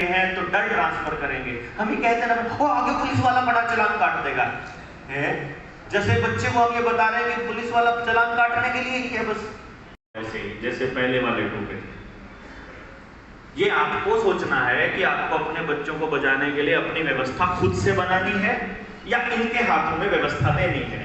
हैं तो डर ट्रांसफर करेंगे। हम ही कहते हैं ना, वो आगे पुलिस वाला बड़ा चालान काट देगा है। जैसे बच्चे को हम ये बता रहे हैं कि पुलिस वाला चालान काटने के लिए ही है बस, ऐसे ही जैसे पहले वाले टोके। ये आपको सोचना है कि आपको अपने बच्चों को बचाने के लिए अपनी व्यवस्था खुद से बनानी है या इनके हाथों में व्यवस्था देनी है।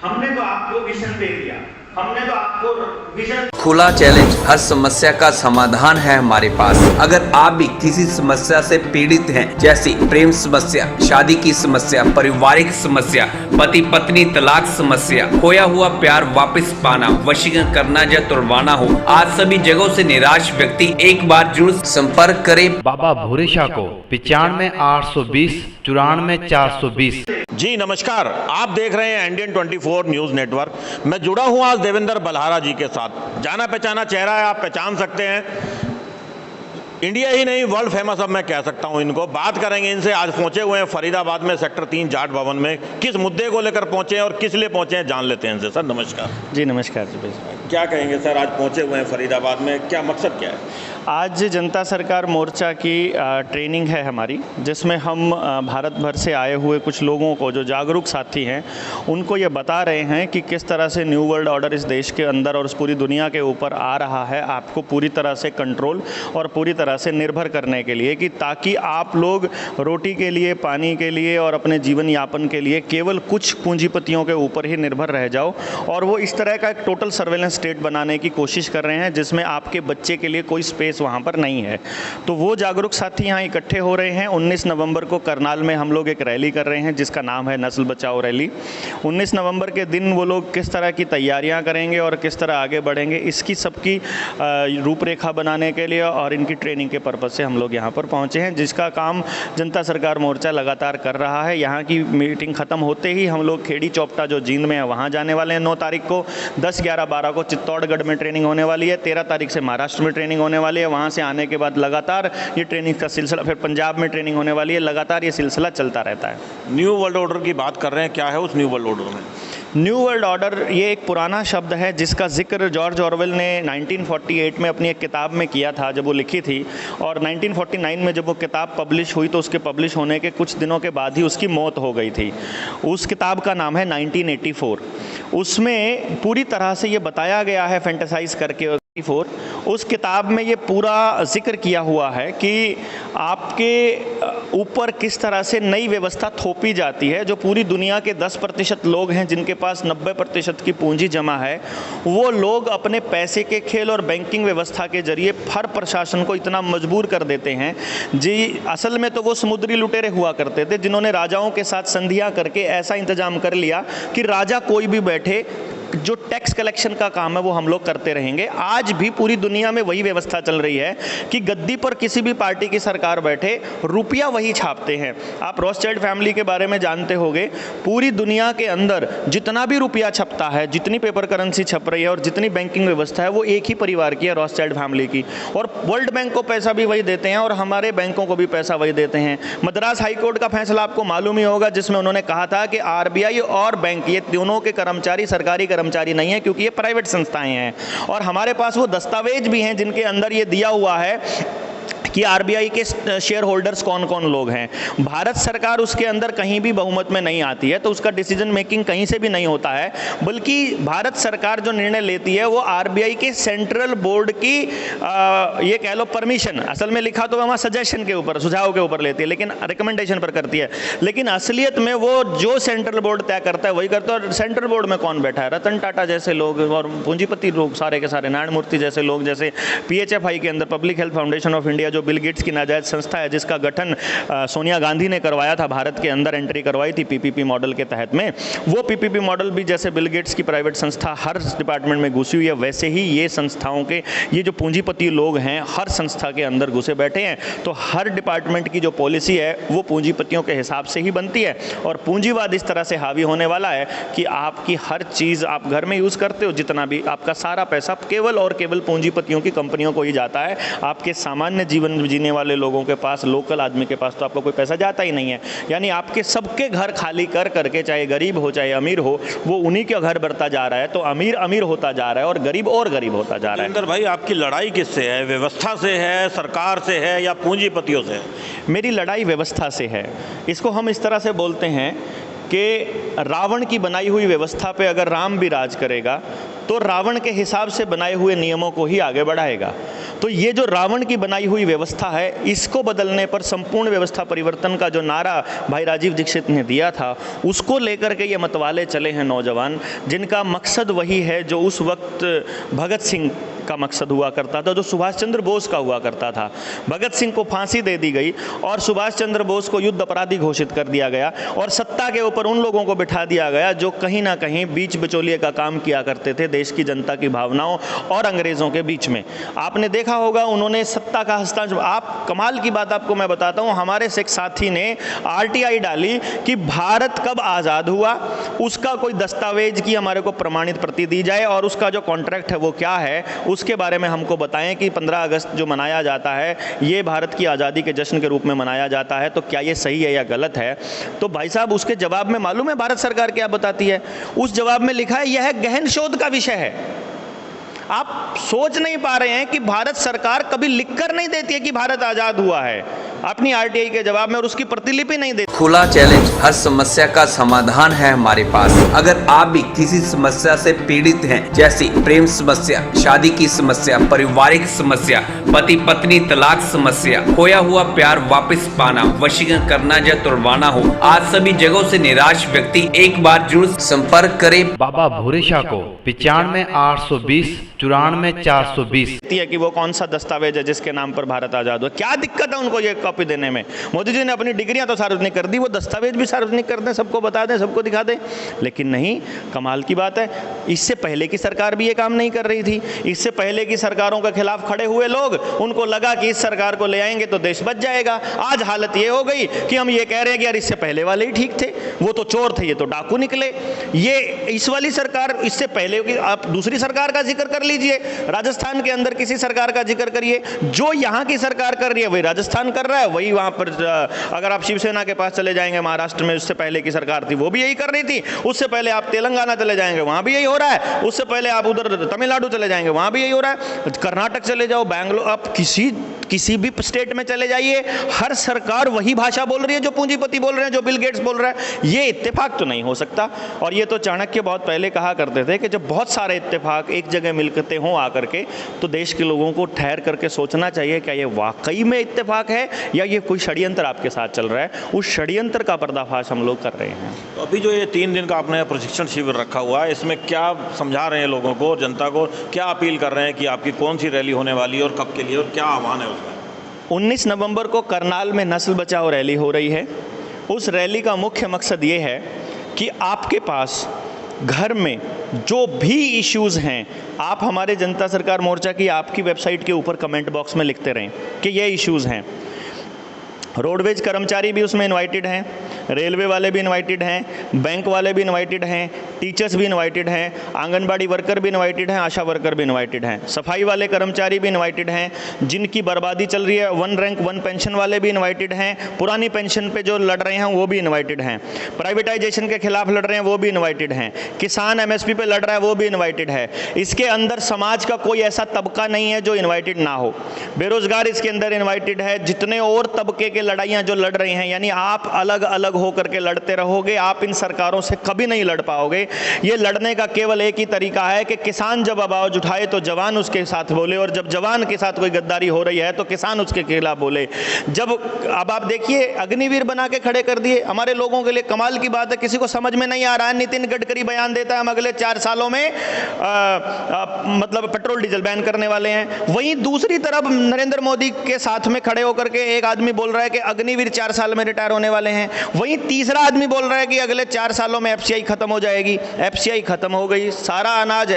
हमने तो आपको विजन दे दिया, हमने तो आपको विजन। खुला चैलेंज, हर समस्या का समाधान है हमारे पास। अगर आप भी किसी समस्या से पीड़ित हैं, जैसे प्रेम समस्या, शादी की समस्या, पारिवारिक समस्या, पति पत्नी तलाक समस्या, खोया हुआ प्यार वापस पाना, वशीकरण करना या तुड़वाना हो, आज सभी जगहों से निराश व्यक्ति एक बार जरूर संपर्क करें बाबा भूरेशा को 95 820 94 420। जी नमस्कार, आप देख रहे हैं इंडियन 24 न्यूज़ नेटवर्क। मैं जुड़ा हूं आज देवेंद्र बलहारा जी के साथ। जाना पहचाना चेहरा है, आप पहचान सकते हैं। इंडिया ही नहीं, वर्ल्ड फेमस अब मैं कह सकता हूं इनको। बात करेंगे इनसे। आज पहुंचे हुए हैं फरीदाबाद में सेक्टर 3 जाट भवन में। किस मुद्दे को लेकर पहुंचे हैं और किस लिए पहुंचे हैं, जान लेते हैं इनसे। सर नमस्कार। जी नमस्कार जी। क्या कहेंगे सर, आज पहुंचे हुए हैं फरीदाबाद में, क्या मकसद क्या है? आज जनता सरकार मोर्चा की ट्रेनिंग है हमारी, जिसमें हम भारत भर से आए हुए कुछ लोगों को, जो जागरूक साथी हैं, उनको ये बता रहे हैं कि किस तरह से न्यू वर्ल्ड ऑर्डर इस देश के अंदर और इस पूरी दुनिया के ऊपर आ रहा है, आपको पूरी तरह से कंट्रोल और पूरी तरह से निर्भर करने के लिए, कि ताकि आप लोग रोटी के लिए, पानी के लिए और अपने जीवन यापन के लिए केवल कुछ पूंजीपतियों के ऊपर ही निर्भर रह जाओ। और वो इस तरह का एक टोटल सर्वेलेंस स्टेट बनाने की कोशिश कर रहे हैं, जिसमें आपके बच्चे के लिए कोई स्पेस वहाँ पर नहीं है। तो वो जागरूक साथी यहाँ इकट्ठे हो रहे हैं। 19 नवंबर को करनाल में हम लोग एक रैली कर रहे हैं, जिसका नाम है नस्ल बचाओ रैली। 19 नवंबर के दिन वो लोग किस तरह की तैयारियां करेंगे और किस तरह आगे बढ़ेंगे, इसकी सबकी रूपरेखा बनाने के लिए और इनकी ट्रेनिंग के पर्पज़ से हम लोग यहाँ पर पहुँचे हैं, जिसका काम जनता सरकार मोर्चा लगातार कर रहा है। यहाँ की मीटिंग ख़त्म होते ही हम लोग खेड़ी चौपटा जो जींद में है वहाँ जाने वाले हैं। 9 तारीख को, 10, 11, 12 को चित्तौड़गढ़ में ट्रेनिंग होने वाली है। 13 तारीख से महाराष्ट्र में ट्रेनिंग होने वाली है। वहाँ से आने के बाद लगातार ये ट्रेनिंग का सिलसिला, फिर पंजाब में ट्रेनिंग होने वाली है। लगातार ये सिलसिला चलता रहता है। न्यू वर्ल्ड ऑर्डर की बात कर रहे हैं, क्या है उस न्यू वर्ल्ड ऑर्डर में? न्यू वर्ल्ड ऑर्डर ये एक पुराना शब्द है, जिसका जिक्र जॉर्ज ऑरवेल ने 1948 में अपनी एक किताब में किया था, जब वो लिखी थी। और 1949 में जब वो किताब पब्लिश हुई, तो उसके पब्लिश होने के कुछ दिनों के बाद ही उसकी मौत हो गई थी। उस किताब का नाम है 1984। उसमें पूरी तरह से ये बताया गया है, फैंटेसाइज करके। उस किताब में ये पूरा जिक्र किया हुआ है कि आपके ऊपर किस तरह से नई व्यवस्था थोपी जाती है। जो पूरी दुनिया के 10% लोग हैं, जिनके पास 90% की पूंजी जमा है, वो लोग अपने पैसे के खेल और बैंकिंग व्यवस्था के जरिए हर प्रशासन को इतना मजबूर कर देते हैं जी। असल में तो वो समुद्री लुटेरे हुआ करते थे, जिन्होंने राजाओं के साथ संधियां करके ऐसा इंतजाम कर लिया कि राजा कोई भी बैठे, जो टैक्स कलेक्शन का काम है वो हम लोग करते रहेंगे। आज भी पूरी दुनिया में वही व्यवस्था चल रही है कि गद्दी पर किसी भी पार्टी की सरकार बैठे, रुपया वही छापते हैं। आप रॉथस्चाइल्ड फैमिली के बारे में जानते होंगे। पूरी दुनिया के अंदर जितना भी रुपया छपता है, जितनी पेपर करेंसी छप रही है और जितनी बैंकिंग व्यवस्था है, वो एक ही परिवार की है, रॉथस्चाइल्ड फैमिली की। और वर्ल्ड बैंक को पैसा भी वही देते हैं और हमारे बैंकों को भी पैसा वही देते हैं। मद्रास हाईकोर्ट का फैसला आपको मालूम ही होगा, जिसमें उन्होंने कहा था कि RBI और बैंक, ये दोनों के कर्मचारी सरकारी कर्मचारी नहीं है, क्योंकि ये प्राइवेट संस्थाएं हैं। और हमारे पास वो दस्तावेज भी हैं जिनके अंदर ये दिया हुआ है कि RBI के शेयर होल्डर्स कौन कौन लोग हैं। भारत सरकार उसके अंदर कहीं भी बहुमत में नहीं आती है, तो उसका डिसीजन मेकिंग कहीं से भी नहीं होता है, बल्कि भारत सरकार जो निर्णय लेती है वो RBI के सेंट्रल बोर्ड की ये कह लो परमिशन, असल में लिखा तो वहाँ सजेशन के ऊपर, सुझाव के ऊपर लेती है, लेकिन रिकमेंडेशन पर करती है। लेकिन असलियत में वो जो सेंट्रल बोर्ड तय करता है वही करता है। और सेंट्रल बोर्ड में कौन बैठा है? रतन टाटा जैसे लोग और पूंजीपति लोग सारे के सारे, नारायण मूर्ति जैसे लोग, जैसे PHFI के अंदर public health foundation of India, जो बिल गेट्स की नाजायज संस्था है, जिसका गठन सोनिया गांधी ने करवाया था, भारत के अंदर एंट्री करवाई थी PPP मॉडल के तहत में। वो PPP मॉडल भी जैसे बिल गेट्स की प्राइवेट संस्था हर डिपार्टमेंट में घुसी हुई है, वैसे ही ये संस्थाओं के ये जो पूंजीपति लोग हैं हर संस्था के अंदर घुसे बैठे हैं। तो हर डिपार्टमेंट की जो पॉलिसी है वो पूंजीपतियों के हिसाब से ही बनती है। और पूंजीवाद इस तरह से हावी होने वाला है कि आपकी हर चीज़ आप घर में यूज़ करते हो, जितना भी आपका सारा पैसा केवल और केवल पूंजीपतियों की कंपनियों को ही जाता है। आपके सामान्य जीवन जीवन जीने वाले लोगों के पास, लोकल आदमी के पास तो आपका कोई पैसा जाता ही नहीं है। यानी आपके सबके घर खाली कर करके, चाहे गरीब हो चाहे अमीर हो, वो उन्हीं के घर बढ़ता जा रहा है। तो अमीर अमीर होता जा रहा है और गरीब होता जा रहा है। देवेंद्र भाई, आपकी लड़ाई किससे है? व्यवस्था से है, सरकार से है, या पूंजीपतियों से है? मेरी लड़ाई व्यवस्था से है। इसको हम इस तरह से बोलते हैं कि रावण की बनाई हुई व्यवस्था पे अगर राम भी राज करेगा तो रावण के हिसाब से बनाए हुए नियमों को ही आगे बढ़ाएगा। तो ये जो रावण की बनाई हुई व्यवस्था है, इसको बदलने पर संपूर्ण व्यवस्था परिवर्तन का जो नारा भाई राजीव दीक्षित ने दिया था, उसको लेकर के ये मतवाले चले हैं नौजवान, जिनका मकसद वही है जो उस वक्त भगत सिंह का मकसद हुआ करता था, जो सुभाष चंद्र बोस का हुआ करता था। भगत सिंह को फांसी दे दी गई और सुभाष चंद्र बोस को युद्ध अपराधी घोषित कर दिया गया और सत्ता के ऊपर उन लोगों को बिठा दिया गया जो कहीं ना कहीं बीच बिचौलिए का काम किया करते थे देश की जनता की भावनाओं और अंग्रेजों के बीच में। आपने देखा होगा उन्होंने सत्ता का हस्तांतरण, आप कमाल की बात आपको मैं बताता हूँ, हमारे से एक साथी ने RTI डाली कि भारत कब आज़ाद हुआ, उसका कोई दस्तावेज की हमारे को प्रमाणित प्रति दी जाए और उसका जो कॉन्ट्रैक्ट है वो क्या है, उसके बारे में हमको बताएं कि 15 अगस्त जो मनाया जाता है ये भारत की आज़ादी के जश्न के रूप में मनाया जाता है, तो क्या ये सही है या गलत है। तो भाई साहब उसके जवाब में मालूम है भारत सरकार क्या बताती है? उस जवाब में लिखा है यह गहन शोध का विषय है। आप सोच नहीं पा रहे हैं कि भारत सरकार कभी लिखकर नहीं देती है कि भारत आज़ाद हुआ है अपनी RTI के जवाब में, और उसकी प्रतिलिपि नहीं देती। खुला चैलेंज, हर समस्या का समाधान है हमारे पास। अगर आप भी किसी समस्या से पीड़ित हैं, जैसे प्रेम समस्या, शादी की समस्या, पारिवारिक समस्या, पति पत्नी तलाक समस्या, खोया हुआ प्यार वापस पाना, वशीकरण करना या तुड़वाना हो, आज सभी जगहों से निराश व्यक्ति एक बार जरूर संपर्क करे बाबा भूरे शाह को 95 820 94 420। है कि वो कौन सा दस्तावेज है जिसके नाम पर भारत आज़ाद हुआ। क्या दिक्कत है उनको ये कॉपी देने में? मोदी जी ने अपनी डिग्रियां तो सार्वजनिक कर दी, वो दस्तावेज भी सार्वजनिक कर दें, सबको बता दें, सबको दिखा दें। लेकिन नहीं, कमाल की बात है, इससे पहले की सरकार भी ये काम नहीं कर रही थी। इससे पहले की सरकारों के खिलाफ खड़े हुए लोग, उनको लगा कि इस सरकार को ले आएंगे तो देश बच जाएगा। आज हालत ये हो गई कि हम ये कह रहे हैं कि यार इससे पहले वाले ही ठीक थे, वो तो चोर थे, ये तो डाकू निकले। ये इस वाली सरकार, इससे पहले की आप दूसरी सरकार का जिक्र कर लीजिए, राजस्थान के अंदर किसी सरकार का जिक्र करिए, जो यहाँ की सरकार कर रही है वही राजस्थान कर रहा है, वही वहाँ पर अगर आप शिवसेना के पास चले जाएंगे महाराष्ट्र में, उससे पहले की सरकार थी वो भी यही कर रही थी, उससे पहले आप तेलंगाना चले जाएंगे वहाँ भी यही हो रहा है, उससे पहले आप उधर तमिलनाडु चले जाएंगे वहाँ भी यही हो रहा है, कर्नाटक चले जाओ, बैंगलोर, आप किसी भी स्टेट में चले जाइए, हर सरकार वही भाषा बोल रही है जो पूंजीपति बोल रहे हैं, जो बिल गेट्स बोल रहा है। ये इत्तेफाक तो नहीं हो सकता। और ये तो चाणक्य बहुत पहले कहा करते थे कि जब बहुत सारे इत्तेफाक एक जगह मिलते हों आकर के, तो देश के लोगों को ठहर करके सोचना चाहिए क्या ये वाकई में इत्तेफाक है या ये कोई षड्यंत्र आपके साथ चल रहा है। उस षड्यंत्र का पर्दाफाश हम लोग कर रहे हैं। तो अभी जो ये 3 दिन का आपने प्रशिक्षण शिविर रखा हुआ है, इसमें क्या समझा रहे हैं लोगों को, जनता को क्या अपील कर रहे हैं कि आपकी कौन सी रैली होने वाली है और कब के लिए, और क्या आह्वान है उसमें? 19 नवंबर को करनाल में नस्ल बचाओ रैली हो रही है। उस रैली का मुख्य मकसद ये है कि आपके पास घर में जो भी इश्यूज़ हैं, आप हमारे जनता सरकार मोर्चा की आपकी वेबसाइट के ऊपर कमेंट बॉक्स में लिखते रहें कि ये इश्यूज़ हैं। रोडवेज कर्मचारी भी उसमें इनवाइटेड हैं, रेलवे वाले भी इनवाइटेड हैं, बैंक वाले भी इनवाइटेड हैं, टीचर्स भी इनवाइटेड हैं, आंगनबाड़ी वर्कर भी इनवाइटेड हैं, आशा वर्कर भी इनवाइटेड हैं, सफाई वाले कर्मचारी भी इनवाइटेड हैं, जिनकी बर्बादी चल रही है 1 रैंक 1 पेंशन वाले भी इनवाइटेड हैं, पुरानी पेंशन पे जो लड़ रहे हैं वो भी इनवाइटेड हैं, प्राइवेटाइजेशन के खिलाफ लड़ रहे हैं वो भी इनवाइटेड हैं, किसान MSP पे लड़ रहा है वो भी इनवाइटेड है। इसके अंदर समाज का कोई ऐसा तबका नहीं है जो इन्वाइटेड ना हो। बेरोजगार इसके अंदर इन्वाइटेड है। जितने और तबके के लड़ाइयाँ जो लड़ रही हैं, यानी आप अलग अलग होकर के लड़ते रहोगे, आप इन सरकारों से कभी नहीं लड़ पाओगे। ये लड़ने का केवल एक ही तरीका है कि किसान जब आवाज उठाए तो जवान उसके साथ बोले, और जब जवान के साथ कोई गद्दारी हो रही है तो किसान उसके खिलाफ बोले। जब अब आप देखिए अग्निवीर बना के खड़े कर दिए हमारे लोगों के लिए, कमाल की बात है, किसी को समझ में नहीं आ रहा है। नितिन गडकरी बयान देता है हम अगले 4 सालों में मतलब पेट्रोल डीजल बैन करने वाले हैं। वहीं दूसरी तरफ नरेंद्र मोदी के साथ में खड़े होकर के एक आदमी बोल रहा है कि अग्निवीर 4 साल में रिटायर होने वाले हैं। वहीं वहीं तीसरा आदमी बोल रहा है कि अगले 4 सालों में एफसीआई खत्म हो जाएगी। एफसीआई खत्म हो गई, सारा अनाज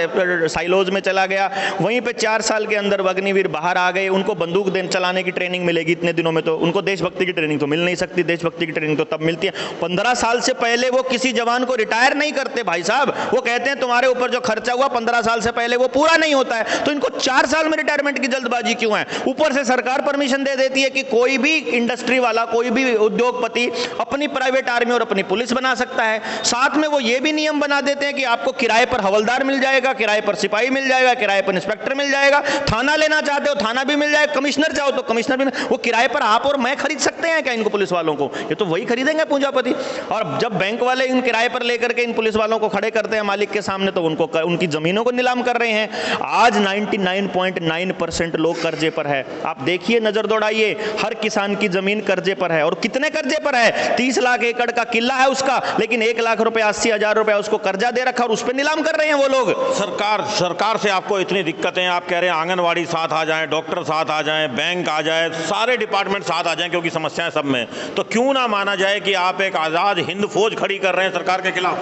साइलोज में चला गया। वहीं पे 4 साल के अंदर अग्निवीर बाहर आ गए, उनको बंदूक चलाने की ट्रेनिंग मिलेगी इतने दिनों में, तो उनको देशभक्ति की ट्रेनिंग तो मिल नहीं सकती। देशभक्ति की ट्रेनिंग तो तब मिलती है 15 साल से पहले। वो किसी जवान को रिटायर नहीं करते भाई साहब, वो कहते हैं तुम्हारे ऊपर जो खर्चा हुआ 15 साल से पहले वो पूरा नहीं होता है, तो इनको 4 साल में रिटायरमेंट की जल्दबाजी क्यों है? ऊपर से सरकार परमिशन दे देती है कि कोई भी इंडस्ट्री वाला, कोई भी उद्योगपति अपनी प्राइवेट आर्मी और अपनी पुलिस बना सकता है। साथ में वो ये भी नियम बना देते हैं कि आपको किराए पर हवलदार मिल जाएगा, किराए पर सिपाही मिल जाएगा, किराए पर इंस्पेक्टर मिल जाएगा, थाना लेना चाहते हो थाना भी मिल जाएगा, कमिश्नर चाहो तो कमिश्नर भी। वो किराए पर आप और मैं खरीद सकते हैं क्या इनको, पुलिस वालों को? ये तो वही खरीदेंगे पूंजापति। और जब बैंक वाले इन किराए पर लेकर के इन पुलिस वालों को खड़े करते हैं मालिक के सामने, तो उनको उनकी जमीनों को नीलाम कर रहे हैं। आज 99.9% लोग कर्जे पर है। आप देखिए, नजर दौड़ाइए, हर किसान की जमीन कर्जे पर है। और कितने कर्जे पर है? 30 लाख एकड़ का किला है उसका, लेकिन 1 लाख रुपए 80,000 रुपए उसको कर्जा दे रखा और उस पर नीलाम कर रहे हैं वो लोग। सरकार से आपको इतनी दिक्कतें, आप कह रहे हैं आंगनवाड़ी साथ आ जाए, डॉक्टर साथ आ जाए, बैंक आ जाए, सारे डिपार्टमेंट साथ आ जाएं क्योंकि समस्याएं सब में, तो क्यों ना माना जाए कि आप एक आज़ाद हिंद फौज खड़ी कर रहे हैं सरकार के खिलाफ?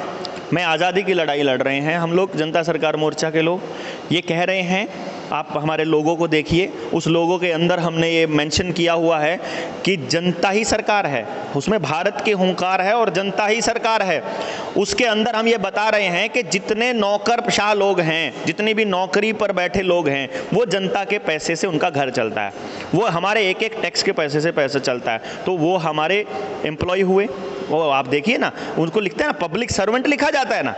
मैं आज़ादी की लड़ाई लड़ रहे हैं हम लोग, जनता सरकार मोर्चा के लोग। ये कह रहे हैं, आप हमारे लोगों को देखिए, उस लोगों के अंदर हमने ये मेंशन किया हुआ है कि जनता ही सरकार है, उसमें भारत की हुंकार है और जनता ही सरकार है। उसके अंदर हम ये बता रहे हैं कि जितने नौकरशाह लोग हैं, जितनी भी नौकरी पर बैठे लोग हैं, वो जनता के पैसे से उनका घर चलता है, वो हमारे एक एक टैक्स के पैसे से पैसा चलता है। तो वो हमारे एम्प्लॉय हुए, वो आप देखिए ना, उनको लिखते हैं ना, पब्लिक सर्वेंट लिखा जाता है ना।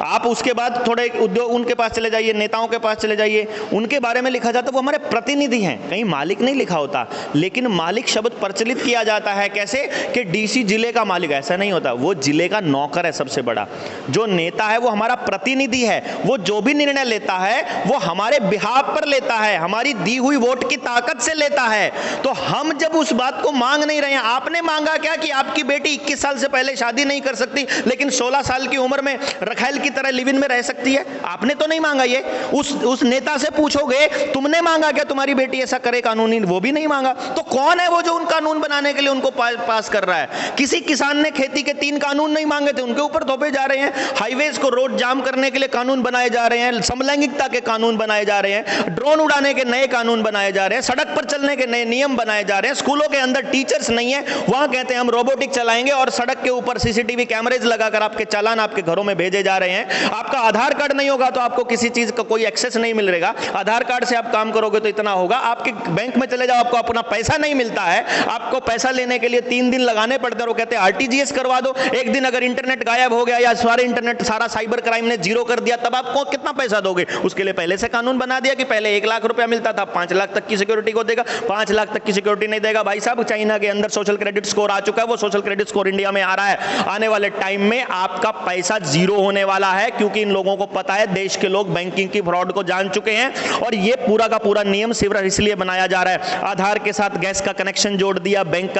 आप उसके बाद थोड़े उद्योग उनके पास चले जाइए, नेताओं के पास चले जाइए, उनके बारे में लिखा जाता है वो हमारे प्रतिनिधि हैं, कहीं मालिक नहीं लिखा होता। लेकिन मालिक शब्द प्रचलित किया जाता है कैसे कि डीसी जिले का मालिक, ऐसा नहीं होता। वो जिले का नौकर है सबसे बड़ा। जो नेता है वो हमारा प्रतिनिधि है, वो जो भी निर्णय लेता है वो हमारे बिहाफ पर लेता है, हमारी दी हुई वोट की ताकत से लेता है। तो हम जब उस बात को मांग नहीं रहे हैं, आपने मांगा क्या कि आपकी बेटी 21 साल से पहले शादी नहीं कर सकती लेकिन 16 साल की उम्र में रखैल की तरह लिव इन में रह सकती है? आपने तो नहीं मांगा ये। उस नेता से पूछोगे तुमने मांगा क्या तुम्हारी बेटी ऐसा करे कानूनी? वो भी नहीं मांगा। तो कौन है वो जो उन कानून बनाने के लिए उनको पास कर रहा है? किसी किसान ने खेती के 3 कानून नहीं मांगे थे, उनके ऊपर थोपे जा रहे हैं। हाईवेज को रोड जाम करने के लिए कानून बनाए जा रहे हैं, समलैंगिकता के कानून बनाए जा रहे हैं, ड्रोन उड़ाने के नए कानून बनाए जा रहे हैं, सड़क पर चलने के नए नियम बनाए जा रहे हैं। स्कूलों के अंदर टीचर्स नहीं है, वहां कहते हैं हम रोबोटिक चलाएंगे और सड़क के ऊपर सीसीटीवी कैमरेज लगाकर आपके चालान आपके घरों में भेजे जा रहे हैं। आपका आधार कार्ड नहीं होगा तो आपको किसी चीज का कोई एक्सेस नहीं मिलेगा। आधार कार्ड से आप काम करोगे तो इतना होगा। आपके बैंक में चले जाओ, आपको अपना पैसा नहीं मिलता है, आपको पैसा लेने के लिए 3 दिन लगाने पड़ते हैं। वो कहते हैं आरटीजीएस करवा दो। एक दिन अगर इंटरनेट गायब हो गया या सारे इंटरनेट सारा साइबर क्राइम ने जीरो कर दिया, तब आपको कितना पैसा दोगे? उसके लिए पहले से कानून बना दिया कि पहले 1 लाख रुपया मिलता था, 5 लाख तक की सिक्योरिटी को देगा। 5 लाख तक की सिक्योरिटी नहीं देगा भाई साहब। चाइना के अंदर सोशल क्रेडिट स्कोर आ चुका है, वो सोशल क्रेडिट स्कोर इंडिया में आ रहा है। आने वाले टाइम में आपका पैसा जीरो होने वाला है, क्योंकि इन लोगों को पता है, देश के लोग बैंकिंग की फ्रॉड को जान चुके हैं। और ये पूरा का पूरा नियम सिर्फ इसलिए बनाया जा रहा है। आधार के साथ गैस का कनेक्शन जोड़ दिया, बैंक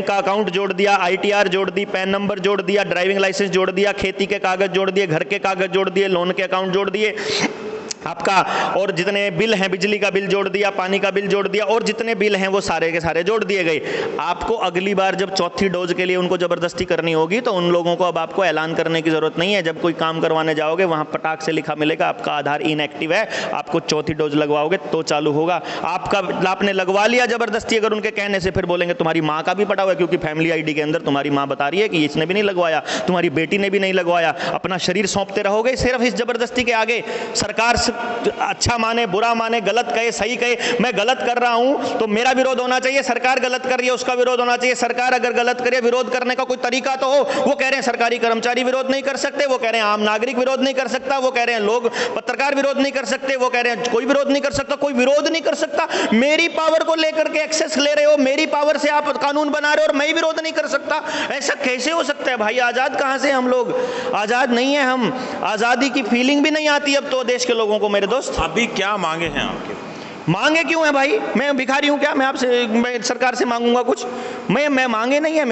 का अकाउंट जोड़ दिया, आईटीआर जोड़ दी, पैन नंबर जोड़ दिया, ड्राइविंग लाइसेंस जोड़ दिया, खेती के कागज जोड़ दिए, घर के कागज जोड़ दिए, लोन के अकाउंट जोड़ दिए आपका, और जितने बिल हैं, बिजली का बिल जोड़ दिया, पानी का बिल जोड़ दिया, और जितने बिल हैं वो सारे के सारे जोड़ दिए गए। आपको अगली बार जब चौथी डोज के लिए उनको जबरदस्ती करनी होगी तो उन लोगों को अब आपको ऐलान करने की जरूरत नहीं है। जब कोई काम करवाने जाओगे वहां पटाख से लिखा मिलेगा आपका आधार इनएक्टिव है, आपको चौथी डोज लगवाओगे तो चालू होगा। आपने लगवा लिया जबरदस्ती अगर उनके कहने से, फिर बोलेंगे तुम्हारी माँ का भी पड़ा हुआ है, क्योंकि फैमिली आईडी के अंदर तुम्हारी माँ बता रही है कि इसने भी नहीं लगवाया, तुम्हारी बेटी ने भी नहीं लगवाया। अपना शरीर सौंपते रहोगे सिर्फ इस जबरदस्ती के आगे। सरकार अच्छा माने बुरा माने, गलत कहे सही कहे, मैं गलत कर रहा हूं तो मेरा विरोध होना चाहिए, सरकार गलत कर रही है उसका विरोध होना चाहिए। सरकार अगर गलत करे, विरोध करने का कोई तरीका तो हो। वो कह रहे हैं सरकारी कर्मचारी विरोध नहीं कर सकते, वो कह रहे हैं आम नागरिक विरोध नहीं कर सकता, वो कह रहे हैं लोग पत्रकार विरोध नहीं कर सकते, वो कह रहे हैं कोई विरोध नहीं कर सकता। कोई विरोध नहीं कर सकता। मेरी पावर को लेकर के एक्सेस ले रहे हो, मेरी पावर से आप कानून बना रहे हो और मैं विरोध नहीं कर सकता, ऐसा कैसे हो सकता है भाई? आजाद कहां से हम लोग? आजाद नहीं है हम। आजादी की फीलिंग भी नहीं आती अब तो देश के लोगों को मेरे दोस्त। अभी क्या मांगे हैं आपके? मांगे क्यों है भाई? मैं भिखारी हूं क्या? मैं सरकार से मांगूंगा कुछ? मैं मांगे नहीं है,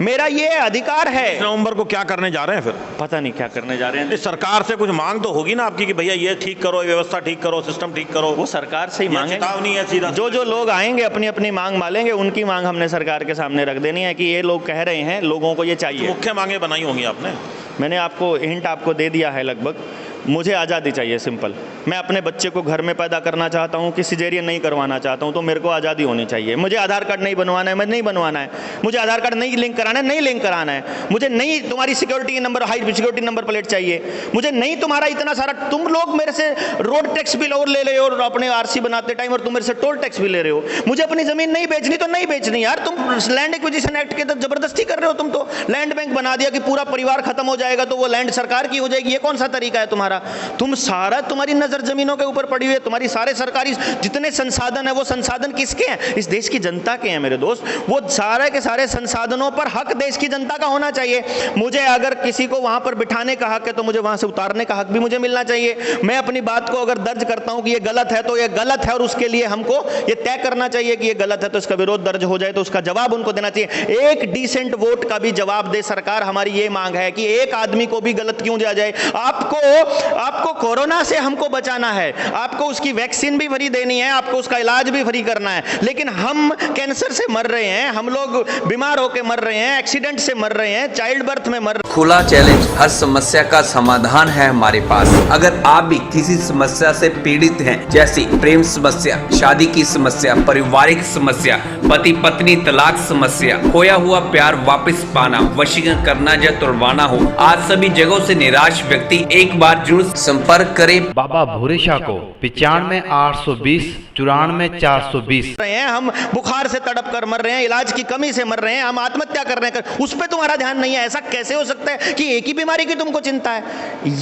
मेरा ये अधिकार है। नवंबर को क्या करने जा रहे हैं फिर? पता नहीं क्या करने जा रहे हैं। इस सरकार से कुछ मांग तो होगी ना आपकी कि भैया ये ठीक करो, ये व्यवस्था ठीक करो, सिस्टम ठीक करो। वो सरकार से ही मांगे, चेतावनी है सीधा। जो लोग आएंगे अपनी अपनी मांग मालेंगे, उनकी मांग हमने सरकार के सामने रख देनी है कि ये लोग कह रहे हैं, लोगों को ये चाहिए। मुख्य मांगे बनाई होंगी आपने? मैंने आपको हिंट आपको दे दिया है लगभग। मुझे आज़ादी चाहिए, सिंपल। मैं अपने बच्चे को घर में पैदा करना चाहता हूँ कि सिजेरियन नहीं करवाना चाहता हूँ, तो मेरे को आज़ादी होनी चाहिए। मुझे आधार कार्ड नहीं बनवाना है, मैं नहीं बनवाना है। मुझे आधार कार्ड नहीं लिंक कराना है, नहीं लिंक कराना है। मुझे नहीं तुम्हारी security number, high security number plate चाहिए। मुझे नहीं तुम्हारा इतना सारा, तुम लोग मेरे से रोड टैक्स भी और ले रहे हो और अपने आरसी बनाते टाइम, और तुम मेरे से टोल टैक्स भी ले रहे हो। मुझे अपनी जमीन नहीं बेचनी तो नहीं बेचनी यार। तुम लैंड एक्विजिशन एक्ट के तहत जबरदस्ती कर रहे हो। तुम तो लैंड बैंक बना दिया कि पूरा परिवार खत्म हो जाएगा तो वो लैंड सरकार की हो जाएगी। ये कौन सा तरीका है तुम्हारा? तुम्हारी नजर जमीनों के ऊपर पड़ी हुई है। तुम्हारी सारे सरकारी जितने संसाधन है, वो संसाधन किसके हैं? इस देश की जनता के हैं मेरे दोस्त। वो सारे के सारे संसाधनों पर हक देश की जनता का होना चाहिए। मुझे अगर किसी को वहां पर बिठाने का हक है तो मुझे वहां से उतारने का हक भी मुझे मिलना चाहिए। मैं अपनी बात को अगर दर्ज करता हूं कि ये गलत है तो ये गलत है, और उसके लिए हमको ये तय करना चाहिए कि ये गलत है, तो इसका विरोध दर्ज हो जाए तो उसका जवाब उनको देना चाहिए। एक डिसेंट वोट का भी जवाब दे सरकार। हमारी ये मांग है कि एक आदमी को भी गलत क्यों दिया जाए। आपको कोरोना से हमको बचाना है, आपको उसकी वैक्सीन भी फ्री देनी है, आपको उसका इलाज भी फ्री करना है, लेकिन हम कैंसर से मर रहे हैं, हम लोग बीमार होकर मर रहे हैं, एक्सीडेंट से मर रहे हैं, चाइल्ड बर्थ में मर रहे हैं। खुला चैलेंज, हर समस्या का समाधान है हमारे पास। अगर आप भी किसी समस्या से पीड़ित हैं, जैसे प्रेम समस्या, शादी की समस्या, पारिवारिक समस्या, पति पत्नी तलाक समस्या, खोया हुआ प्यार वापस पाना, वशीकरण करना या तुड़वाना हो, आज सभी जगहों से निराश व्यक्ति एक बार जरूर संपर्क करे बाबा भूरे शाह को 95 820 94 420। हम बुखार से तड़प कर मर रहे हैं, इलाज की कमी से मर रहे हैं, हम आत्महत्या कर रहे हैं, उस पर तुम्हारा ध्यान नहीं है। ऐसा कैसे हो सकता है कि एक ही बीमारी की तुमको चिंता है?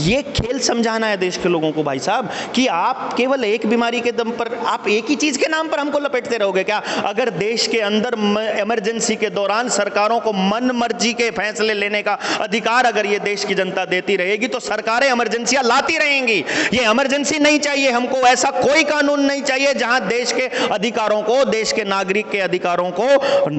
ये खेल समझाना है देश के लोगों को भाई साहब कि आप केवल एक बीमारी के दम पर, आप एक ही चीज के नाम पर हमको लपेटते रहोगे क्या? अगर देश के अंदर इमरजेंसी के दौरान सरकारों को मन मर्जी के फैसले लेने का अधिकार अगर ये देश की जनता देती रहेगी तो सरकारें इमरजेंसियां लाती रहेंगी। ये इमरजेंसी नहीं चाहिए हमको। ऐसा कोई कानून नहीं चाहिए जहां देश के अधिकारों को, देश के नागरिक के अधिकारों को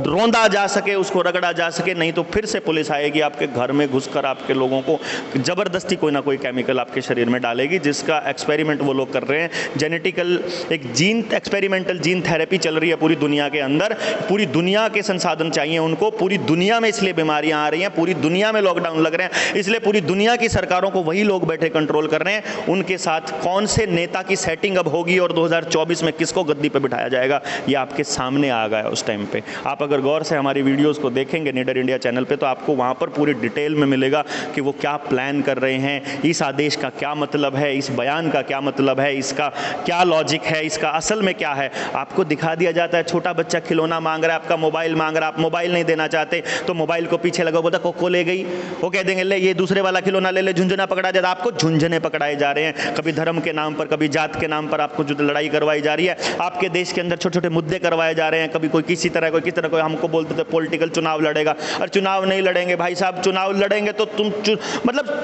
रोंदा जा सके, उसको रगड़ा जा सके। नहीं तो फिर से पुलिस आएगी आपके घर में घुसकर आपके लोगों को जबरदस्ती कोई ना कोई केमिकल आपके शरीर में डालेगी, जिसका एक्सपेरिमेंट वो लोग कर रहे हैं। जेनेटिकल एक जीन एक्सपेरिमेंटल जीन थेरेपी चल रही है पूरी दुनिया के अंदर। पूरी दुनिया के संसाधन चाहिए उनको, पूरी दुनिया में इसलिए बीमारियां आ रही हैं, पूरी दुनिया में लॉकडाउन लग रहे हैं, इसलिए पूरी दुनिया की सरकारों को वही लोग बैठे कंट्रोल कर रहे हैं। उनके साथ कौन से नेता की सेटिंग अब होगी और 2024 में किसको गद्दी पे बिठाया जाएगा, ये आपके सामने आ गया उस टाइम पे। आप अगर गौर से हमारी वीडियोस को देखेंगे निडर इंडिया चैनल पे, तो आपको वहाँ पर पूरी डिटेल में मिलेगा कि वो क्या प्लान कर रहे हैं, इस आदेश का क्या मतलब है, इस बयान का क्या मतलब है, इसका क्या लॉजिक है, इसका असल में क्या है, आपको दिखा दिया जाता है। छोटा बच्चा खिलौना मांग रहा है, आपका मोबाइल मांग रहा है, आप मोबाइल नहीं देना चाहते तो मोबाइल को पीछे लगा, बोलता कोको ले गई, वो कह देंगे ले ये दूसरे वाला खिलौना ले ले, झुंझुना पकड़ा जाता है। आपको झुंझुने पकड़ाए जा रहे हैं, कभी धर्म के नाम पर, कभी जात के नाम पर आपको जो लड़ाई करवाई जा रही है। आपके देश के अंदर छोटे छोटे मुद्दे करवाए जा रहे हैं, कभी कोई किसी तरह कोई हमको बोलते थे पॉलिटिकल चुनाव लड़ेगा, और चुनाव नहीं लड़ेंगे भाई साहब। चुनाव लड़ेंगे तो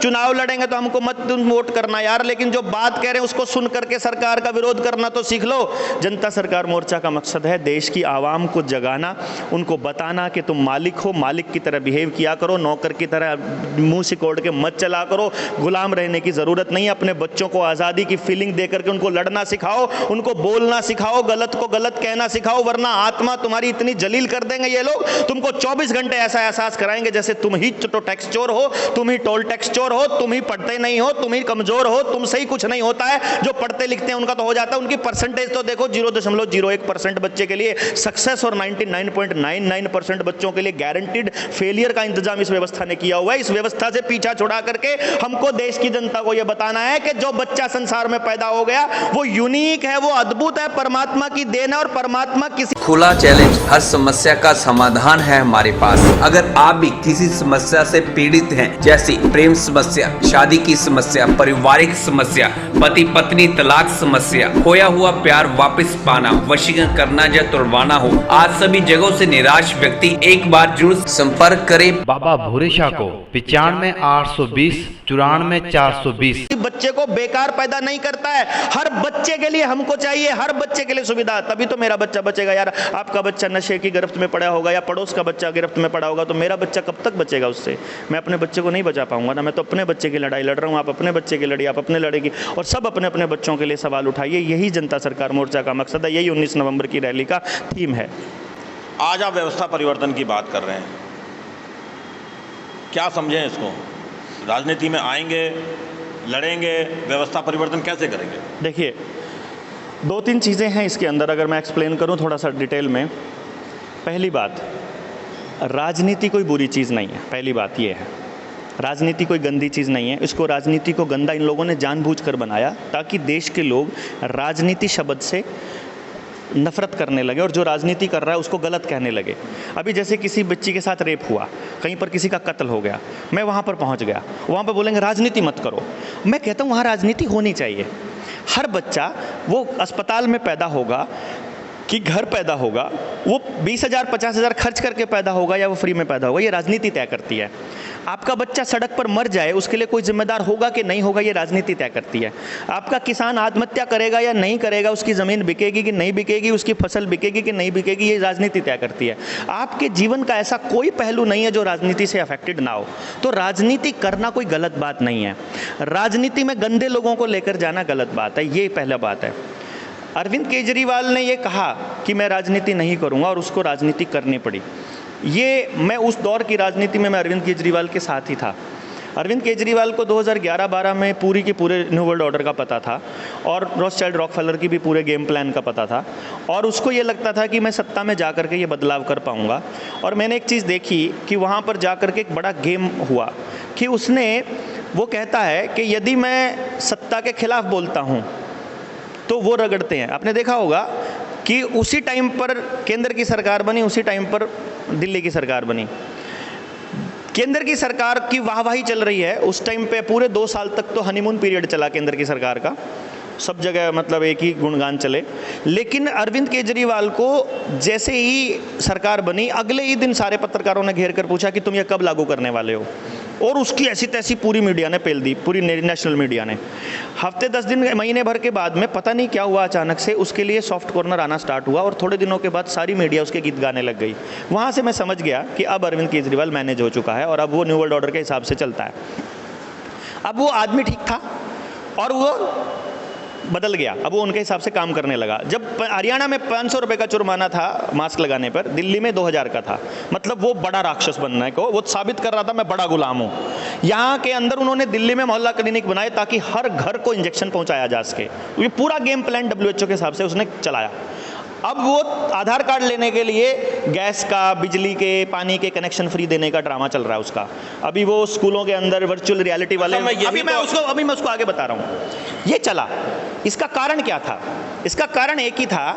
चुनाव लड़ेंगे तो हमको मत तुम वोट करना यार, लेकिन जो बात कह रहे हैं उसको सुन करके सरकार का विरोध करना तो सीख लो। जनता सरकार मोर्चा का मकसद है देश की आवाम को जगाना, उनको बताना कि तुम मालिक हो, मालिक की तरह बिहेव किया करो, नौकर की तरह मुंह सिकोड़ के मत चला करो, गुलाम रहने की जरूरत नहीं है। अपने बच्चों को आजादी की फीलिंग देकर के उनको लड़ना सिखाओ, उनको बोलना सिखाओ, गलत को गलत कहना सिखाओ, वरना आत्मा तुम्हारी इतनी जलील कर देंगे ये लोग, तुमको 24 घंटे ऐसा एहसास कराएंगे जैसे तुम ही तो टैक्स चोर हो, तुम ही टोल टैक्स चोर हो, तुम ही पढ़ते नहीं हो, तुम ही कमजोर हो, तुमसे ही कुछ नहीं होता है। जो पढ़ते लिखते हैं उनका तो हो जाता है। उनकी परसेंटेज तो देखो 0.01% बच्चे के लिए सक्सेस और 99.99% बच्चों के लिए गारंटीड फेलियर का इंतजाम इस व्यवस्था ने किया हुआ है। इस व्यवस्था से पीछा छुड़ा करके हमको देश की जनता को यह बताना है कि जो बच्चा संसार में पैदा हो गया वो यूनिक है, वो अद्भुत है, परमात्मा की देन है, और परमात्मा किसी खुला चैलेंज, हर समस्या का समाधान है हमारे पास। अगर आप भी किसी समस्या से पीड़ित हैं, जैसे प्रेम समस्या, शादी की समस्या, पारिवारिक समस्या, पति पत्नी तलाक समस्या, खोया हुआ प्यार वापस पाना, वशीकरण करना या तुड़वाना हो, आज सभी जगहों से निराश व्यक्ति एक बार जरूर संपर्क करे बाबा भूरे शाह को 95 820 94 420। 820। बच्चे को बेकार पैदा नहीं करता है, हर बच्चे के लिए हमको चाहिए, हर बच्चे के लिए सुविधा, तभी तो मेरा बच्चा बचेगा। यार आपका बच्चा नशे की गिरफ्त में पड़ा होगा या पड़ोस का बच्चा गिरफ्त में पड़ा होगा तो मेरा बच्चा कब तक बचेगा उससे? मैं अपने बच्चे को नहीं बचा पाऊंगा ना। मैं तो अपने बच्चे की लड़ाई लड़ रहा हूँ, आप अपने बच्चे की लड़ाई आप अपने लड़ेगी, और सब अपने अपने बच्चों के लिए सवाल उठाइए। यही जनता सरकार मोर्चा का मकसद है, यही 19 नवंबर की रैली का थीम है। आज आप व्यवस्था परिवर्तन की बात कर रहे हैं, क्या समझें इसको? राजनीति में आएंगे, लड़ेंगे, व्यवस्था परिवर्तन कैसे करेंगे? देखिए, 2-3 चीज़ें हैं इसके अंदर, अगर मैं एक्सप्लेन करूं थोड़ा सा डिटेल में। पहली बात, राजनीति कोई बुरी चीज़ नहीं है, पहली बात ये है। राजनीति कोई गंदी चीज़ नहीं है। इसको राजनीति को गंदा इन लोगों ने जानबूझकर बनाया ताकि देश के लोग राजनीति शब्द से नफरत करने लगे और जो राजनीति कर रहा है उसको गलत कहने लगे। अभी जैसे किसी बच्ची के साथ रेप हुआ, कहीं पर किसी का कत्ल हो गया, मैं वहाँ पर पहुँच गया, वहाँ पर बोलेंगे राजनीति मत करो। मैं कहता हूँ वहाँ राजनीति होनी चाहिए। हर बच्चा वो अस्पताल में पैदा होगा कि घर पैदा होगा, वो 20,000 50,000 खर्च करके पैदा होगा या वो फ्री में पैदा होगा, ये राजनीति तय करती है। आपका बच्चा सड़क पर मर जाए उसके लिए कोई जिम्मेदार होगा कि नहीं होगा, ये राजनीति तय करती है। आपका किसान आत्महत्या करेगा या नहीं करेगा, उसकी ज़मीन बिकेगी कि नहीं बिकेगी, उसकी फसल बिकेगी कि नहीं बिकेगी, ये राजनीति तय करती है। आपके जीवन का ऐसा कोई पहलू नहीं है जो राजनीति से अफेक्टेड ना हो। तो राजनीति करना कोई गलत बात नहीं है। राजनीति में गंदे लोगों को लेकर जाना गलत बात है, ये पहला बात है। अरविंद केजरीवाल ने ये कहा कि मैं राजनीति नहीं करूंगा और उसको राजनीति करनी पड़ी। ये मैं उस दौर की राजनीति में मैं अरविंद केजरीवाल के साथ ही था। अरविंद केजरीवाल को 2011-12 में पूरी की पूरे न्यू वर्ल्ड ऑर्डर का पता था और रॉथस्चाइल्ड रॉकफेलर की भी पूरे गेम प्लान का पता था, और उसको ये लगता था कि मैं सत्ता में जा कर के ये बदलाव कर पाऊंगा। और मैंने एक चीज़ देखी कि वहाँ पर जा कर के एक बड़ा गेम हुआ कि वो कहता है कि यदि मैं सत्ता के खिलाफ बोलता हूँ तो वो रगड़ते हैं। आपने देखा होगा कि उसी टाइम पर केंद्र की सरकार बनी, उसी टाइम पर दिल्ली की सरकार बनी। केंद्र की सरकार की वाहवाही चल रही है, उस टाइम पे पूरे 2 साल तक तो हनीमून पीरियड चला केंद्र की सरकार का, सब जगह मतलब एक ही गुणगान चले। लेकिन अरविंद केजरीवाल को जैसे ही सरकार बनी, अगले ही दिन सारे पत्रकारों ने घेर कर पूछा कि तुम ये कब लागू करने वाले हो, और उसकी ऐसी तैसी पूरी मीडिया ने पेल दी, पूरी नेशनल मीडिया ने। हफ्ते 10 दिन महीने भर के बाद में पता नहीं क्या हुआ, अचानक से उसके लिए सॉफ्ट कॉर्नर आना स्टार्ट हुआ और थोड़े दिनों के बाद सारी मीडिया उसके गीत गाने लग गई। वहाँ से मैं समझ गया कि अब अरविंद केजरीवाल मैनेज हो चुका है और अब वो न्यू वर्ल्ड ऑर्डर के हिसाब से चलता है। अब वो आदमी ठीक था और वो बदल गया, अब वो उनके हिसाब से काम करने लगा। जब हरियाणा में 500 रुपये का जुर्माना था मास्क लगाने पर, दिल्ली में 2000 का था। मतलब वो बड़ा राक्षस बनने को वो साबित कर रहा था, मैं बड़ा गुलाम हूँ। यहाँ के अंदर उन्होंने दिल्ली में मोहल्ला क्लिनिक बनाए ताकि हर घर को इंजेक्शन पहुँचाया जा सके। ये पूरा गेम प्लान WHO के हिसाब से उसने चलाया। अब वो आधार कार्ड लेने के लिए गैस का, बिजली के, पानी के कनेक्शन फ्री देने का ड्रामा चल रहा है उसका। अभी वो स्कूलों के अंदर वर्चुअल रियलिटी वाले, अभी मैं उसको आगे बता रहा हूँ। ये चला, इसका कारण क्या था? इसका कारण एक ही था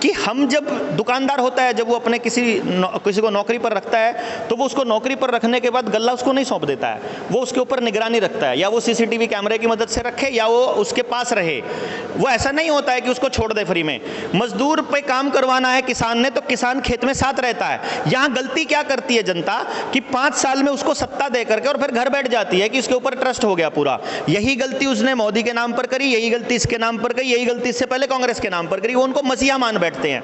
कि हम जब दुकानदार होता है, जब वो अपने किसी को नौकरी पर रखता है तो वो उसको नौकरी पर रखने के बाद गल्ला उसको नहीं सौंप देता है, वो उसके ऊपर निगरानी रखता है, या वो CCTV कैमरे की मदद से रखे या वो उसके पास रहे। वो ऐसा नहीं होता है कि उसको छोड़ दे फ्री में। मजदूर पे काम करवाना है किसान ने तो किसान खेत में साथ रहता है। यहाँ गलती क्या करती है जनता कि 5 साल में उसको सत्ता दे करके और फिर घर बैठ जाती है कि इसके ऊपर ट्रस्ट हो गया पूरा। यही गलती उसने मोदी के नाम पर करी, यही गलती इसके नाम पर करी, यही गलती इससे पहले कांग्रेस के नाम पर करी। वो उनको मसीहा मान बैठते हैं।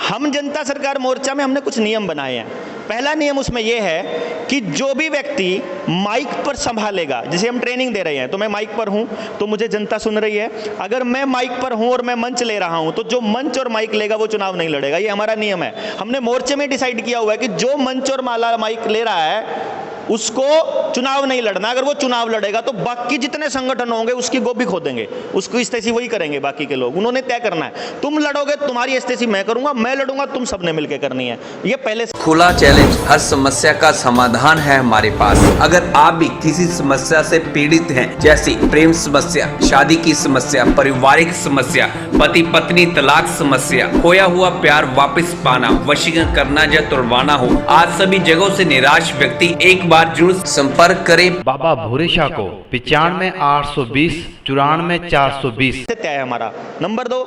हम जनता सरकार मोर्चा में हमने कुछ नियम बनाए हैं। पहला नियम उसमें यह है कि जो भी व्यक्ति माइक पर संभालेगा, जैसे हम ट्रेनिंग दे रहे हैं तो मैं माइक पर हूं तो मुझे जनता सुन रही है, अगर मैं माइक पर हूं और मैं मंच ले रहा हूं तो जो मंच और माइक लेगा वो चुनाव नहीं लड़ेगा। ये हमारा नियम है। हमने मोर्चे में डिसाइड किया हुआ है कि जो मंच और माइक ले रहा है उसको चुनाव नहीं लड़ना। अगर वो चुनाव लड़ेगा तो बाकी जितने संगठन होंगे उसकी गोभी खोदेंगे, उसको इस्तेसी वही करेंगे बाकी के लोग। उन्होंने तय करना है, तुम लड़ोगे तुम्हारी इस्तेसी मैं करूंगा, मैं लड़ूंगा तुम सबने मिलकर करनी है। ये पहले खुला चैलेंज, हर समस्या का समाधान है हमारे पास। अगर आप भी किसी समस्या से पीड़ित हैं, जैसे प्रेम समस्या, शादी की समस्या, पारिवारिक समस्या, पति पत्नी तलाक समस्या, खोया हुआ प्यार वापस पाना, वशीकरण करना या तुड़वाना हो, आज सभी जगहों से निराश व्यक्ति एक बार जरूर संपर्क करें बाबा भूरेशा को 95 820 94 420। तय है हमारा। नंबर 2,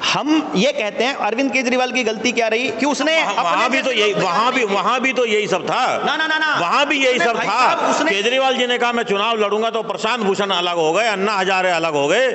हम ये कहते हैं अरविंद केजरीवाल की गलती क्या रही कि उसने वहां भी तो यही सब था ना वहां भी यही सब था। केजरीवाल जी ने कहा मैं चुनाव लड़ूंगा तो प्रशांत भूषण अलग हो गए, अन्ना हजारे अलग हो गए,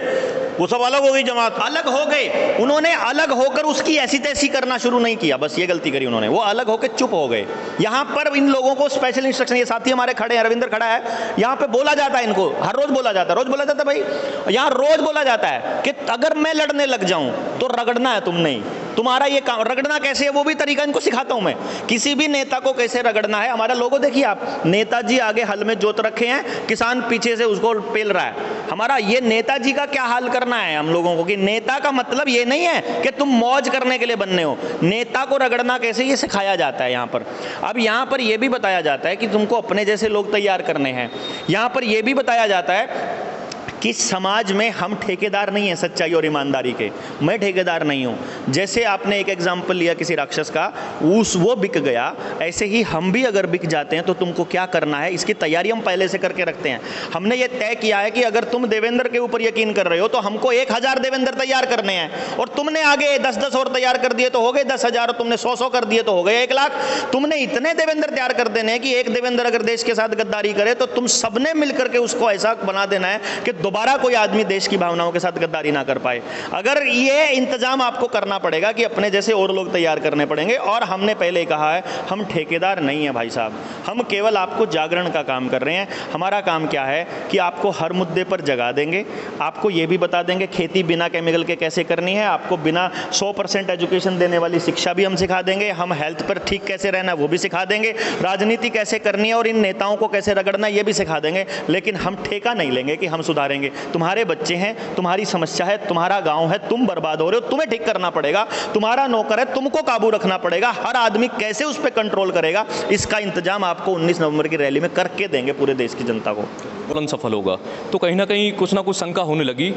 वो सब अलग हो गई, जमात अलग हो गए। उन्होंने अलग होकर उसकी ऐसी तैसी करना शुरू नहीं किया, बस ये गलती करी उन्होंने, वो अलग होकर चुप हो गए। यहाँ पर इन लोगों को स्पेशल इंस्ट्रक्शन, ये साथी हमारे खड़े हैं, अरविंदर खड़ा है, यहाँ पे बोला जाता है इनको, हर रोज बोला जाता है, रोज बोला जाता है भाई, यहाँ रोज बोला जाता है कि अगर मैं लड़ने लग जाऊं तो रगड़ना है तुम नहीं, तुम्हारा ये काम। रगड़ना कैसे है वो भी तरीका इनको सिखाता हूं मैं, किसी भी नेता को कैसे रगड़ना है। हमारा लोगो देखिए आप, नेताजी आगे हल में जोत रखे हैं, किसान पीछे से उसको पेल रहा है। हमारा ये नेताजी का क्या हाल करना है हम लोगों को, कि नेता का मतलब ये नहीं है कि तुम मौज करने के लिए बनने हो, नेता को रगड़ना कैसे ये सिखाया जाता है यहाँ पर। अब यहाँ पर यह भी बताया जाता है कि तुमको अपने जैसे लोग तैयार करने हैं। यहाँ पर यह भी बताया जाता है कि समाज में हम ठेकेदार नहीं हैं सच्चाई और ईमानदारी के, मैं ठेकेदार नहीं हूं। जैसे आपने एक एग्जाम्पल लिया किसी राक्षस का, वो बिक गया, ऐसे ही हम भी अगर बिक जाते हैं तो तुमको क्या करना है, इसकी तैयारी हम पहले से करके रखते हैं। हमने ये तय किया है कि अगर तुम देवेंद्र के ऊपर यकीन कर रहे हो तो हमको 1000 देवेंद्र तैयार करने हैं, और तुमने आगे 10-10 और तैयार कर दिए तो हो गए 10,000, और तुमने 100-100 कर दिए तो हो गए 1 लाख। तुमने इतने देवेंद्र तैयार कर देने हैं कि एक देवेंद्र अगर देश के साथ गद्दारी करे तो तुम सबने मिलकर के उसको ऐसा बना देना है कि दोबारा कोई आदमी देश की भावनाओं के साथ गद्दारी ना कर पाए। अगर ये इंतजाम आपको करना पड़ेगा कि अपने जैसे और लोग तैयार करने पड़ेंगे। और हमने पहले ही कहा है हम ठेकेदार नहीं है भाई साहब, हम केवल आपको जागरण का काम कर रहे हैं। हमारा काम क्या है कि आपको हर मुद्दे पर जगा देंगे, आपको ये भी बता देंगे खेती बिना केमिकल के कैसे करनी है, आपको बिना 100% एजुकेशन देने वाली शिक्षा भी हम सिखा देंगे, हम हेल्थ पर ठीक कैसे रहना वो भी सिखा देंगे, राजनीति कैसे करनी है और इन नेताओं को कैसे रगड़ना ये भी सिखा देंगे। लेकिन हम ठेका नहीं लेंगे कि हम सुधारेंगे। तुम्हारे बच्चे हैं, तुम्हारी समस्या है, तुम्हारा गांव है, तुम बर्बाद हो रहे हो, तुम्हें ठीक करना पड़ेगा। तुम्हारा नौकर है, तुमको काबू रखना पड़ेगा। हर आदमी कैसे उस पर कंट्रोल करेगा, इसका इंतजाम आपको 19 नवंबर की रैली में करके देंगे पूरे देश की जनता को। आंदोलन सफल होगा तो कहीं ना कहीं कुछ ना कुछ शंका होने लगी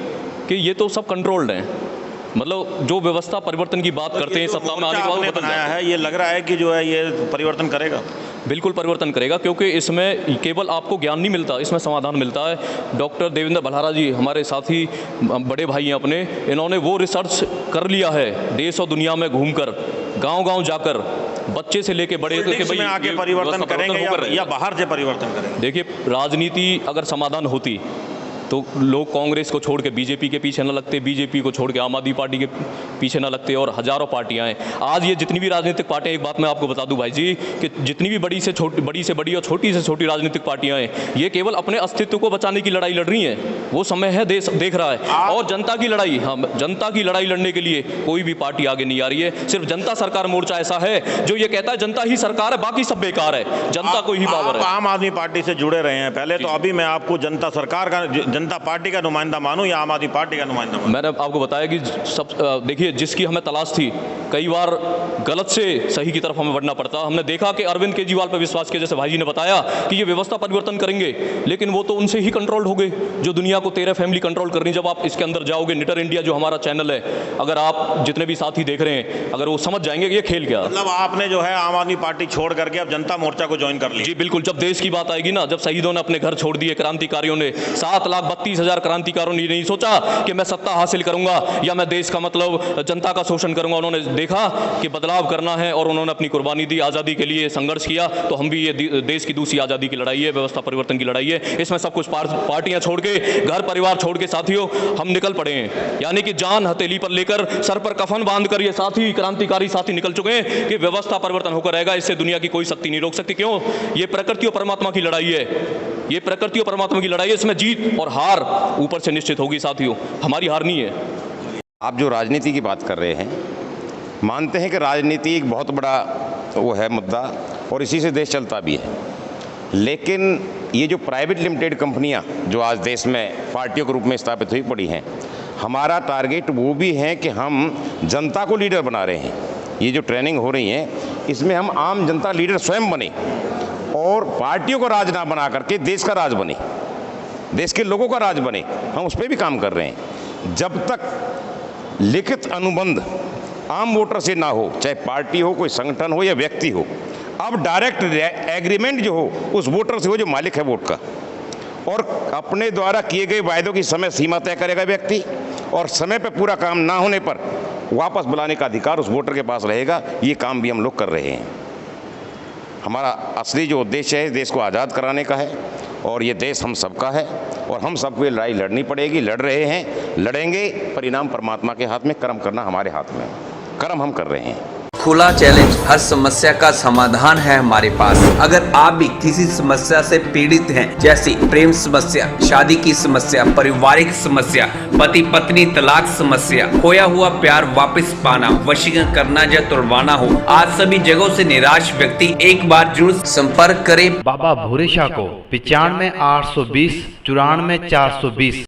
कि ये तो सब कंट्रोल्ड हैं, मतलब जो व्यवस्था परिवर्तन की बात करते हैं सत्ता में आने के बाद बनाया है, ये लग रहा है कि जो है ये परिवर्तन करेगा। बिल्कुल परिवर्तन करेगा, क्योंकि इसमें केवल आपको ज्ञान नहीं मिलता, इसमें समाधान मिलता है। डॉक्टर देवेंद्र भल्लारा जी हमारे साथी बड़े भाई हैं अपने, इन्होंने वो रिसर्च कर लिया है देश और दुनिया में घूमकर, गांव-गांव जाकर, बच्चे से लेके बड़े में आके परिवर्तन करेंगे या बाहर से परिवर्तन करेंगे। देखिए, राजनीति अगर समाधान होती तो लोग कांग्रेस को छोड़ के बीजेपी के पीछे न लगते, बीजेपी को छोड़ के आम आदमी पार्टी के पीछे न लगते, और हजारों पार्टियां हैं। आज ये जितनी भी राजनीतिक पार्टियां, एक बात मैं आपको बता दूं भाई जी कि जितनी भी बड़ी से बड़ी और छोटी से छोटी राजनीतिक पार्टियां हैं, ये केवल अपने अस्तित्व को बचाने की लड़ाई लड़ रही हैं। वो समय है, देश देख रहा है, और जनता की लड़ाई, हम जनता की लड़ाई लड़ने के लिए कोई भी पार्टी आगे नहीं आ रही है। सिर्फ जनता सरकार मोर्चा ऐसा है जो ये कहता है जनता ही सरकार है, बाकी सब बेकार है, जनता को ही पावर है। आम आदमी पार्टी से जुड़े रहे हैं पहले, तो अभी मैं आपको जनता सरकार का, जनता पार्टी का नुमाइंदा मानूं या आम आदमी पार्टी का नुमाइंदा मानूं? मैंने आपको बताया कि सब देखिए, जिसकी हमें तलाश थी, कई बार गलत से सही की तरफ हमें बढ़ना पड़ता। हमने देखा कि अरविंद केजरीवाल पर विश्वास किया, जैसे भाई जी ने बताया कि ये व्यवस्था परिवर्तन करेंगे, लेकिन वो तो उनसे ही कंट्रोल्ड हो गए जो दुनिया को 13 फैमिली कंट्रोल कर रही है। जब आप इसके अंदर जाओगे, निटर इंडिया जो हमारा चैनल है, अगर आप जितने भी साथी देख रहे हैं, अगर वो समझ जाएंगे कि ये खेल क्या। मतलब आपने जो है आम आदमी पार्टी छोड़ करके अब जनता मोर्चा को ज्वाइन कर लिया? जी बिल्कुल। जब देश की बात आएगी ना, जब शहीदों ने अपने घर छोड़ दिए, क्रांतिकारियों ने, 7,32,000 क्रांतिकारियों ने नहीं सोचा कि मैं सत्ता हासिल करूंगा या मैं देश का मतलब जनता का शोषण करूंगा। उन्होंने देखा कि बदलाव करना है और उन्होंने अपनी कुर्बानी दी, आज़ादी के लिए संघर्ष किया। तो हम भी, ये देश की दूसरी आज़ादी की लड़ाई है, व्यवस्था परिवर्तन की लड़ाई है। इसमें सब कुछ पार्टियां छोड़ के, घर परिवार छोड़ के साथियों हम निकल पड़े हैं। यानी कि जान हथेली पर लेकर, सर पर कफन बांध कर ये साथी, क्रांतिकारी साथी निकल चुके हैं कि व्यवस्था परिवर्तन होकर रहेगा, इससे दुनिया की कोई शक्ति नहीं रोक सकती। क्यों? ये प्रकृति और परमात्मा की लड़ाई है, ये प्रकृति और परमात्मा की लड़ाई है। इसमें जीत और हार ऊपर से निश्चित होगी साथियों, हमारी हार नहीं है। आप जो राजनीति की बात कर रहे हैं, मानते हैं कि राजनीति एक बहुत बड़ा वो है मुद्दा और इसी से देश चलता भी है, लेकिन ये जो प्राइवेट लिमिटेड कंपनियां जो आज देश में पार्टियों के रूप में स्थापित हुई पड़ी हैं, हमारा टारगेट वो भी है कि हम जनता को लीडर बना रहे हैं। ये जो ट्रेनिंग हो रही है, इसमें हम आम जनता लीडर स्वयं बने और पार्टियों को राज ना बना करके देश का राज बने, देश के लोगों का राज बने। हम उस पर भी काम कर रहे हैं। जब तक लिखित अनुबंध आम वोटर से ना हो, चाहे पार्टी हो, कोई संगठन हो या व्यक्ति हो, अब डायरेक्ट एग्रीमेंट जो हो उस वोटर से हो जो मालिक है वोट का, और अपने द्वारा किए गए वायदों की समय सीमा तय करेगा व्यक्ति, और समय पर पूरा काम ना होने पर वापस बुलाने का अधिकार उस वोटर के पास रहेगा। ये काम भी हम लोग कर रहे हैं। हमारा असली जो उद्देश्य है देश को आज़ाद कराने का है और ये देश हम सबका है और हम सबको ये लड़ाई लड़नी पड़ेगी। लड़ रहे हैं, लड़ेंगे। परिणाम परमात्मा के हाथ में, कर्म करना हमारे हाथ में। कर्म हम कर रहे हैं। खुला चैलेंज, हर समस्या का समाधान है हमारे पास। अगर आप भी किसी समस्या से पीड़ित हैं, जैसे प्रेम समस्या, शादी की समस्या, पारिवारिक समस्या, पति पत्नी तलाक समस्या, खोया हुआ प्यार वापस पाना, वशीकरण करना या तुड़वाना हो, आज सभी जगहों से निराश व्यक्ति एक बार जरूर संपर्क करे बाबा भूरे शाह को 95 820 94 420।